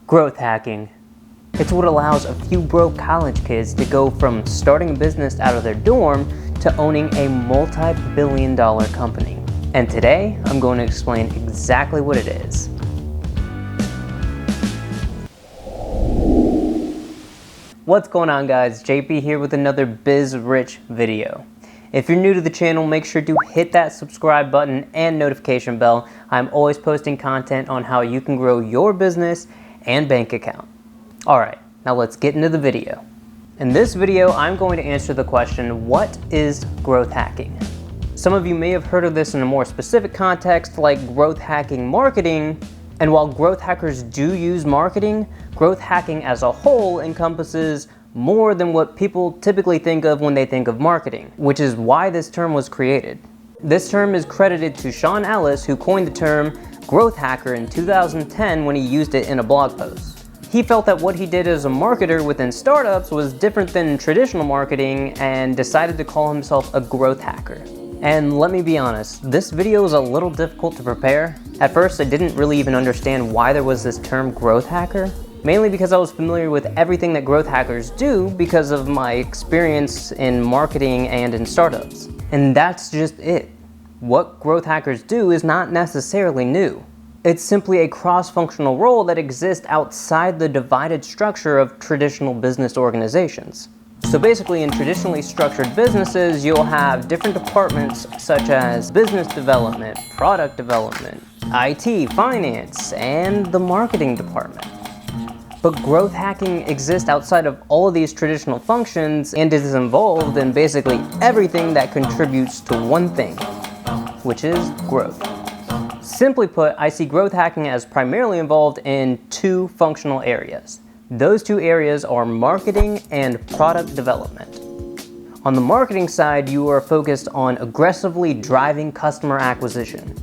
Growth hacking. It's what allows a few broke college kids to go from starting a business out of their dorm to owning a multi-billion-dollar company. And today, I'm going to explain exactly what it is. What's going on, guys? JP here with another Biz Rich video. If you're new to the channel, make sure to hit that subscribe button and notification bell. I'm always posting content on how you can grow your business and bank account. Alright, now let's get into the video. In this video, I'm going to answer the question, what is growth hacking? Some of you may have heard of this in a more specific context like growth hacking marketing, and while growth hackers do use marketing, growth hacking as a whole encompasses more than what people typically think of when they think of marketing, which is why this term was created. This term is credited to Sean Ellis, who coined the term growth hacker in 2010 when he used it in a blog post. He felt that what he did as a marketer within startups was different than traditional marketing and decided to call himself a growth hacker. And let me be honest, this video was a little difficult to prepare. At first, I didn't really even understand why there was this term growth hacker, mainly because I was familiar with everything that growth hackers do because of my experience in marketing and in startups. And that's just it. What growth hackers do is not necessarily new. It's simply a cross-functional role that exists outside the divided structure of traditional business organizations. So basically, in traditionally structured businesses, you'll have different departments such as business development, product development, IT, finance, and the marketing department. But growth hacking exists outside of all of these traditional functions and is involved in basically everything that contributes to one thing, which is growth. Simply put, I see growth hacking as primarily involved in two functional areas. Those two areas are marketing and product development. On the marketing side, you are focused on aggressively driving customer acquisition.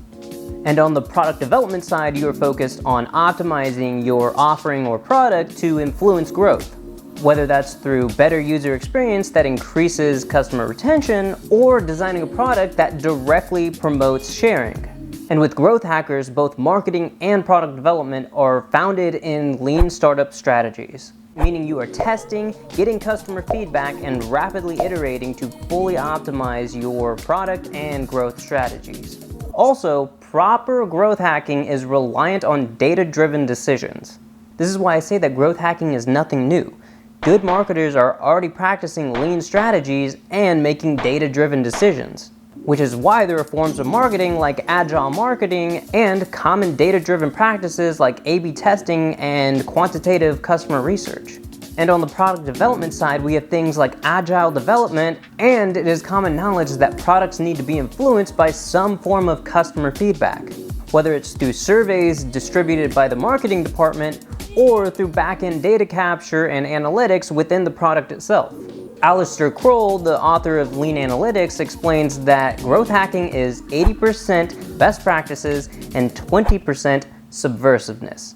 And on the product development side, you are focused on optimizing your offering or product to influence growth, whether that's through better user experience that increases customer retention or designing a product that directly promotes sharing. And with growth hackers, both marketing and product development are founded in lean startup strategies, meaning you are testing, getting customer feedback, and rapidly iterating to fully optimize your product and growth strategies. Also, proper growth hacking is reliant on data-driven decisions. This is why I say that growth hacking is nothing new. Good marketers are already practicing lean strategies and making data-driven decisions, which is why there are forms of marketing like agile marketing and common data-driven practices like A/B testing and quantitative customer research. And on the product development side, we have things like agile development, and it is common knowledge that products need to be influenced by some form of customer feedback, whether it's through surveys distributed by the marketing department or through back-end data capture and analytics within the product itself. Alistair Kroll, the author of Lean Analytics, explains that growth hacking is 80% best practices and 20% subversiveness.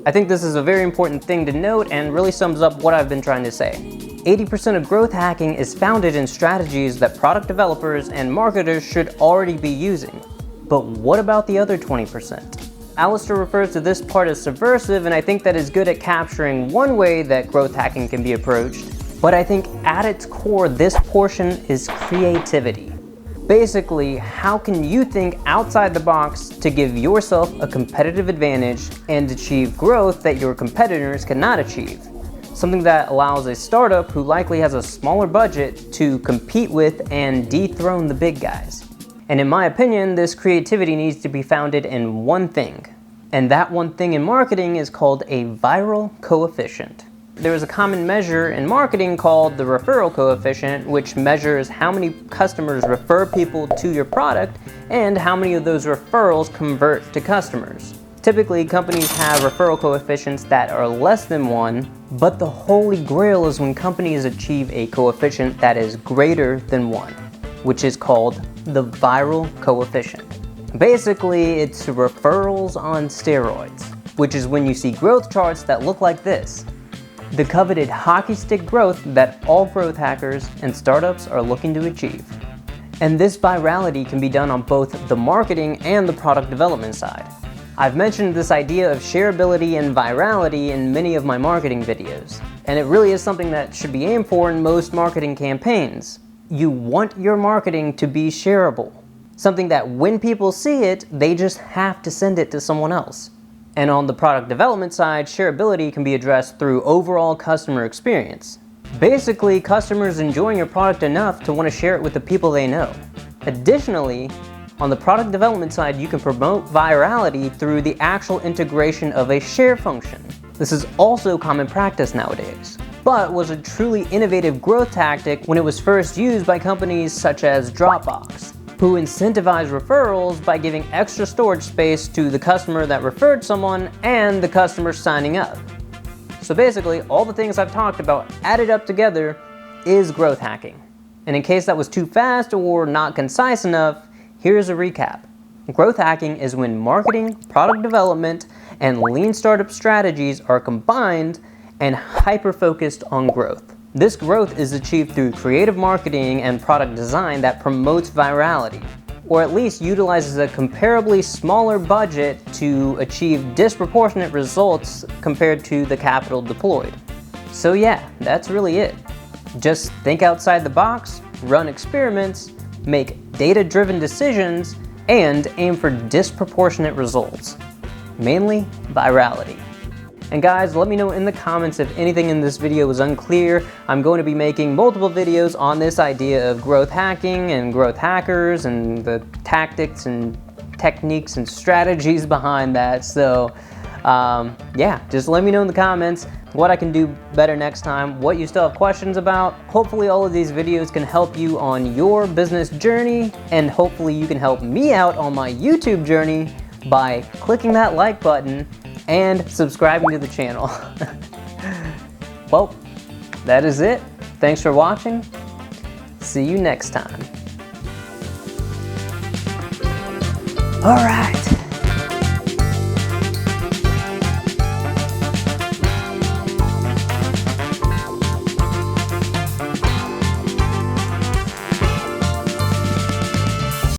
I think this is a very important thing to note and really sums up what I've been trying to say. 80% of growth hacking is founded in strategies that product developers and marketers should already be using. But what about the other 20%? Alistair refers to this part as subversive, and I think that is good at capturing one way that growth hacking can be approached. But I think at its core, this portion is creativity. Basically, how can you think outside the box to give yourself a competitive advantage and achieve growth that your competitors cannot achieve? Something that allows a startup who likely has a smaller budget to compete with and dethrone the big guys. And in my opinion, this creativity needs to be founded in one thing. And that one thing in marketing is called a viral coefficient. There is a common measure in marketing called the referral coefficient, which measures how many customers refer people to your product and how many of those referrals convert to customers. Typically, companies have referral coefficients that are less than 1, but the holy grail is when companies achieve a coefficient that is greater than 1, which is called the viral coefficient. Basically, it's referrals on steroids, which is when you see growth charts that look like this. The coveted hockey stick growth that all growth hackers and startups are looking to achieve. And this virality can be done on both the marketing and the product development side. I've mentioned this idea of shareability and virality in many of my marketing videos, and it really is something that should be aimed for in most marketing campaigns. You want your marketing to be shareable, something that when people see it, they just have to send it to someone else. And on the product development side, shareability can be addressed through overall customer experience. Basically, customers enjoying your product enough to want to share it with the people they know. Additionally, on the product development side, you can promote virality through the actual integration of a share function. This is also common practice nowadays, but was a truly innovative growth tactic when it was first used by companies such as Dropbox, who incentivize referrals by giving extra storage space to the customer that referred someone and the customer signing up. So basically, all the things I've talked about added up together is growth hacking. And in case that was too fast or not concise enough, here's a recap. Growth hacking is when marketing, product development, and lean startup strategies are combined and hyper-focused on growth. This growth is achieved through creative marketing and product design that promotes virality, or at least utilizes a comparably smaller budget to achieve disproportionate results compared to the capital deployed. So yeah, that's really it. Just think outside the box, run experiments, make data-driven decisions, and aim for disproportionate results. Mainly virality. And guys, let me know in the comments if anything in this video was unclear. I'm going to be making multiple videos on this idea of growth hacking and growth hackers and the tactics and techniques and strategies behind that. So yeah, just let me know in the comments what I can do better next time, what you still have questions about. Hopefully all of these videos can help you on your business journey, and hopefully you can help me out on my YouTube journey by clicking that like button and subscribing to the channel. Well, that is it. Thanks for watching. See you next time. All right.